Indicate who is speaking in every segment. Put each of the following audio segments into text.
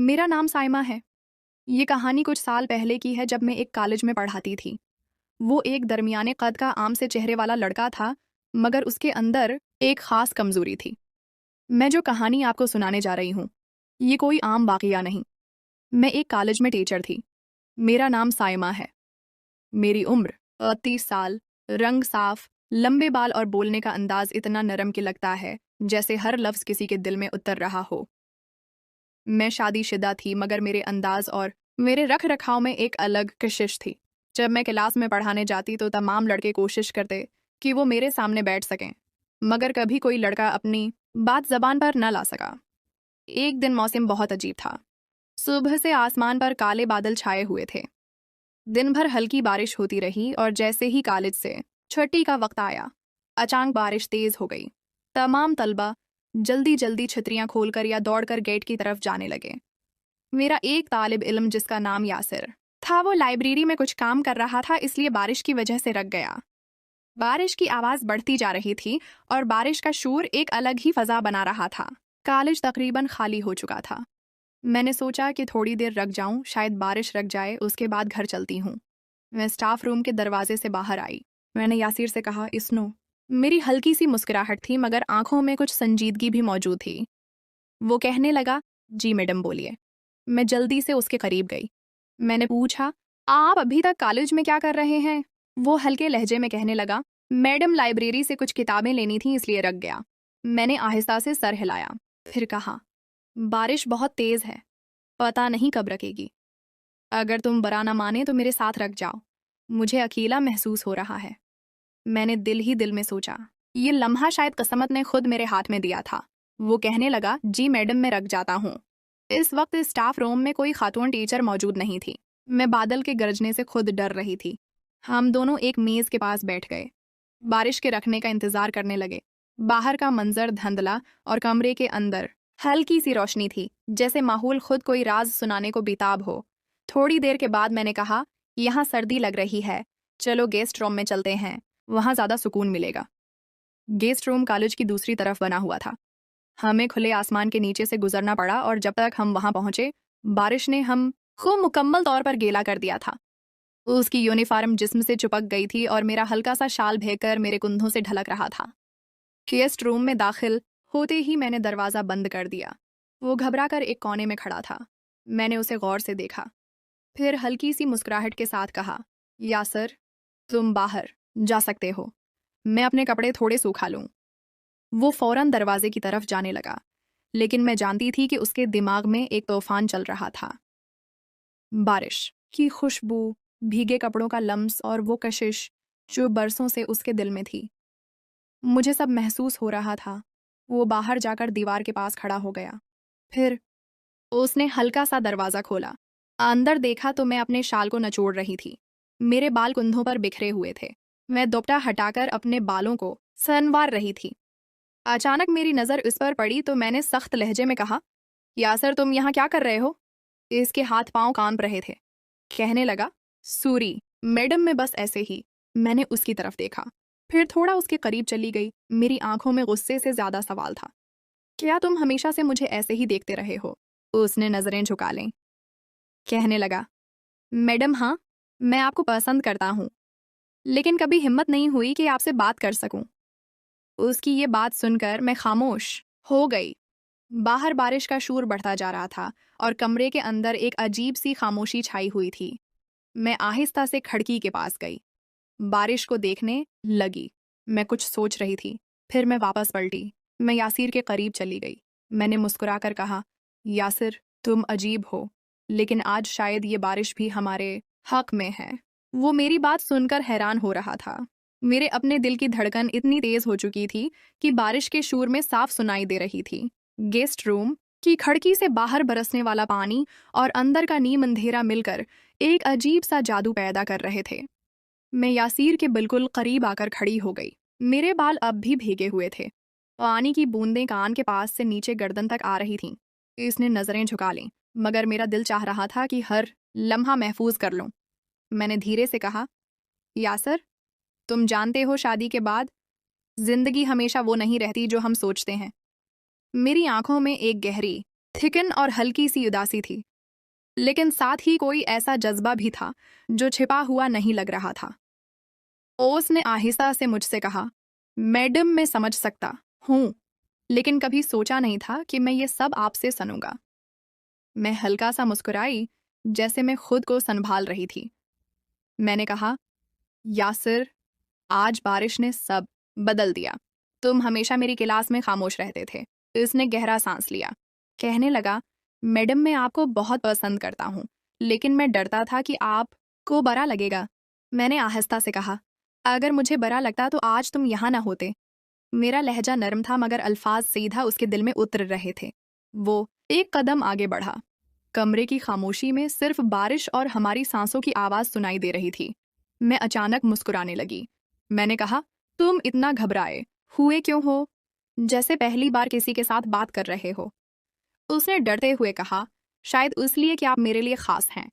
Speaker 1: मेरा नाम साइमा है। ये कहानी कुछ साल पहले की है जब मैं एक कॉलेज में पढ़ाती थी। वो एक दरमियाने कद का आम से चेहरे वाला लड़का था, मगर उसके अंदर एक खास कमजोरी थी। मैं जो कहानी आपको सुनाने जा रही हूँ, ये कोई आम वाकया नहीं। मैं एक कॉलेज में टीचर थी। मेरा नाम साइमा है। मेरी उम्र 30 साल, रंग साफ, लंबे बाल और बोलने का अंदाज इतना नरम कि लगता है जैसे हर लफ्ज किसी के दिल में उतर रहा हो। मैं शादीशुदा थी, मगर मेरे अंदाज और मेरे रख रखाव में एक अलग कशिश थी। जब मैं क्लास में पढ़ाने जाती तो तमाम लड़के कोशिश करते कि वो मेरे सामने बैठ सकें, मगर कभी कोई लड़का अपनी बात जबान पर न ला सका। एक दिन मौसम बहुत अजीब था। सुबह से आसमान पर काले बादल छाए हुए थे। दिन भर हल्की बारिश होती रही और जैसे ही कॉलेज से छुट्टी का वक्त आया, अचानक बारिश तेज हो गई। तमाम तलबा जल्दी जल्दी छतरियां खोलकर या दौड़कर गेट की तरफ जाने लगे। मेरा एक तालिब इल्म जिसका नाम यासिर था, वो लाइब्रेरी में कुछ काम कर रहा था, इसलिए बारिश की वजह से रुक गया। बारिश की आवाज बढ़ती जा रही थी और बारिश का शोर एक अलग ही फजा बना रहा था। कॉलेज तकरीबन खाली हो चुका था। मैंने सोचा कि थोड़ी देर रुक जाऊं, शायद बारिश रुक जाए, उसके बाद घर चलती हूँ। मैं स्टाफ रूम के दरवाजे से बाहर आई। मैंने यासिर से कहा, इसनो। मेरी हल्की सी मुस्कुराहट थी, मगर आंखों में कुछ संजीदगी भी मौजूद थी। वो कहने लगा, जी मैडम बोलिए। मैं जल्दी से उसके करीब गई। मैंने पूछा, आप अभी तक कॉलेज में क्या कर रहे हैं? वो हल्के लहजे में कहने लगा, मैडम लाइब्रेरी से कुछ किताबें लेनी थी, इसलिए रुक गया। मैंने आहिस्ता से सर हिलाया। फिर कहा, बारिश बहुत तेज है, पता नहीं कब रुकेगी। अगर तुम बुरा ना माने तो मेरे साथ रुक जाओ, मुझे अकेला महसूस हो रहा है। मैंने दिल ही दिल में सोचा, ये लम्हा शायद किस्मत ने खुद मेरे हाथ में दिया था। वो कहने लगा, जी मैडम मैं रुक जाता हूँ। इस वक्त स्टाफ रूम में कोई खातून टीचर मौजूद नहीं थी। मैं बादल के गरजने से खुद डर रही थी। हम दोनों एक मेज के पास बैठ गए, बारिश के रखने का इंतजार करने लगे। बाहर का मंजर धुंधला और कमरे के अंदर हल्की सी रोशनी थी, जैसे माहौल खुद कोई राज सुनाने को बेताब हो। थोड़ी देर के बाद मैंने कहा, यहाँ सर्दी लग रही है, चलो गेस्ट रूम में चलते हैं, वहाँ ज्यादा सुकून मिलेगा। गेस्ट रूम कॉलेज की दूसरी तरफ बना हुआ था। हमें खुले आसमान के नीचे से गुजरना पड़ा और जब तक हम वहां पहुंचे, बारिश ने हम को मुकम्मल तौर पर गीला कर दिया था। उसकी यूनिफॉर्म जिस्म से चिपक गई थी और मेरा हल्का सा शाल भीगकर मेरे कुंधों से ढलक रहा था। गेस्ट रूम में दाखिल होते ही मैंने दरवाज़ा बंद कर दिया। वो घबरा कर एक कोने में खड़ा था। मैंने उसे गौर से देखा, फिर हल्की सी मुस्कुराहट के साथ कहा, यासर, तुम बाहर जा सकते हो, मैं अपने कपड़े थोड़े सूखा लूं। वो फौरन दरवाजे की तरफ जाने लगा, लेकिन मैं जानती थी कि उसके दिमाग में एक तूफान चल रहा था। बारिश की खुशबू, भीगे कपड़ों का लम्स और वो कशिश जो बरसों से उसके दिल में थी। मुझे सब महसूस हो रहा था। वो बाहर जाकर दीवार के पास खड़ा हो गया। फिर उसने हल्का सा दरवाज़ा खोला। अंदर देखा तो मैं अपने शाल को नचोड़ रही थी। मेरे बाल कुंधों पर बिखरे हुए थे। मैं दुपट्टा हटाकर अपने बालों को संवार रही थी। अचानक मेरी नज़र इस पर पड़ी तो मैंने सख्त लहजे में कहा, यासर तुम यहाँ क्या कर रहे हो? इसके हाथ पांव कांप रहे थे। कहने लगा, सूरी मैडम मैं बस ऐसे ही। मैंने उसकी तरफ देखा, फिर थोड़ा उसके करीब चली गई। मेरी आंखों में गुस्से से ज्यादा सवाल था। क्या तुम हमेशा से मुझे ऐसे ही देखते रहे हो? उसने नजरें झुका लें। कहने लगा, मैडम हाँ, मैं आपको पसंद करता हूँ, लेकिन कभी हिम्मत नहीं हुई कि आपसे बात कर सकूं। उसकी ये बात सुनकर मैं खामोश हो गई। बाहर बारिश का शोर बढ़ता जा रहा था और कमरे के अंदर एक अजीब सी खामोशी छाई हुई थी। मैं आहिस्ता से खिड़की के पास गई, बारिश को देखने लगी। मैं कुछ सोच रही थी, फिर मैं वापस पलटी। मैं यासिर के करीब चली गई। मैंने मुस्कुराकर कहा, यासिर तुम अजीब हो, लेकिन आज शायद ये बारिश भी हमारे हक में है। वो मेरी बात सुनकर हैरान हो रहा था। मेरे अपने दिल की धड़कन इतनी तेज हो चुकी थी कि बारिश के शोर में साफ सुनाई दे रही थी। गेस्ट रूम की खिड़की से बाहर बरसने वाला पानी और अंदर का नीम अंधेरा मिलकर एक अजीब सा जादू पैदा कर रहे थे। मैं यासीर के बिल्कुल करीब आकर खड़ी हो गई। मेरे बाल अब भी भीगे हुए थे। पानी की बूंदें कान के पास से नीचे गर्दन तक आ रही थीं। इसने नजरें झुका लीं, मगर मेरा दिल चाह रहा था कि हर लम्हा महफूज कर लूं। मैंने धीरे से कहा, यासर, तुम जानते हो शादी के बाद जिंदगी हमेशा वो नहीं रहती जो हम सोचते हैं। मेरी आंखों में एक गहरी थिकन और हल्की सी उदासी थी, लेकिन साथ ही कोई ऐसा जज्बा भी था जो छिपा हुआ नहीं लग रहा था। ओस ने आहिस्ता से मुझसे कहा, मैडम मैं समझ सकता हूँ, लेकिन कभी सोचा नहीं था कि मैं ये सब आपसे सुनूंगा। मैं हल्का सा मुस्कुराई, जैसे मैं खुद को संभाल रही थी। मैंने कहा, यासिर, आज बारिश ने सब बदल दिया। तुम हमेशा मेरी क्लास में खामोश रहते थे। इसने गहरा सांस लिया। कहने लगा, मैडम मैं आपको बहुत पसंद करता हूँ, लेकिन मैं डरता था कि आपको बुरा लगेगा। मैंने आहिस्ता से कहा, अगर मुझे बुरा लगता तो आज तुम यहाँ ना होते। मेरा लहजा नरम था मगर अल्फाज सीधा उसके दिल में उतर रहे थे। वो एक कदम आगे बढ़ा। कमरे की खामोशी में सिर्फ बारिश और हमारी सांसों की आवाज़ सुनाई दे रही थी। मैं अचानक मुस्कुराने लगी। मैंने कहा, तुम इतना घबराए हुए क्यों हो, जैसे पहली बार किसी के साथ बात कर रहे हो। उसने डरते हुए कहा, शायद इसलिए कि आप मेरे लिए खास हैं।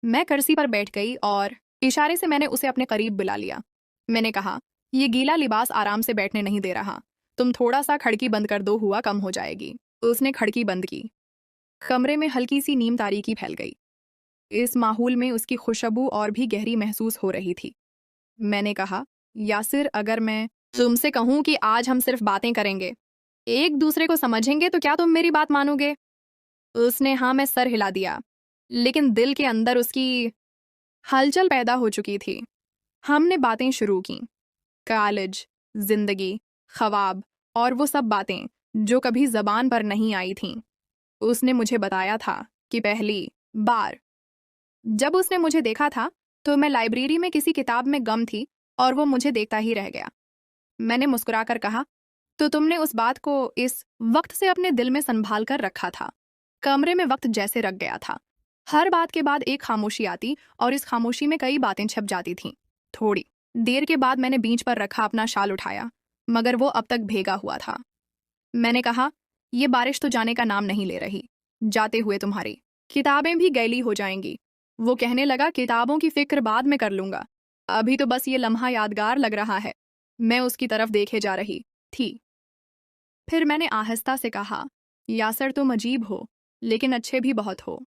Speaker 1: मैं कुर्सी पर बैठ गई और इशारे से मैंने उसे अपने करीब बुला लिया। मैंने कहा, ये गीला लिबास आराम से बैठने नहीं दे रहा। तुम थोड़ा सा खिड़की बंद कर दो, हुआ कम हो जाएगी। उसने खिड़की बंद की। कमरे में हल्की सी नीम तारीकी फैल गई। इस माहौल में उसकी खुशबू और भी गहरी महसूस हो रही थी। मैंने कहा, यासिर, अगर मैं तुमसे कहूं कि आज हम सिर्फ बातें करेंगे, एक दूसरे को समझेंगे, तो क्या तुम मेरी बात मानोगे? उसने हाँ में सर हिला दिया, लेकिन दिल के अंदर उसकी हलचल पैदा हो चुकी थी। हमने बातें शुरू की, कॉलेज, जिंदगी, ख्वाब और वो सब बातें जो कभी जबान पर नहीं आई थीं। उसने मुझे बताया था कि पहली बार जब उसने मुझे देखा था तो मैं लाइब्रेरी में किसी किताब में गम थी और वो मुझे देखता ही रह गया। मैंने मुस्कुराकर कहा, तो तुमने उस बात को इस वक्त से अपने दिल में संभाल कर रखा था। कमरे में वक्त जैसे रख गया था। हर बात के बाद एक खामोशी आती और इस खामोशी में कई बातें छप जाती थीं। थोड़ी देर के बाद मैंने बीच पर रखा अपना शाल उठाया, मगर वो अब तक भीगा हुआ था। मैंने कहा, ये बारिश तो जाने का नाम नहीं ले रही। जाते हुए तुम्हारी किताबें भी गैली हो जाएंगी। वो कहने लगा, किताबों की फिक्र बाद में कर लूंगा, अभी तो बस ये लम्हा यादगार लग रहा है। मैं उसकी तरफ देखे जा रही थी। फिर मैंने आहिस्ता से कहा, यासर तुम अजीब हो, लेकिन अच्छे भी बहुत हो।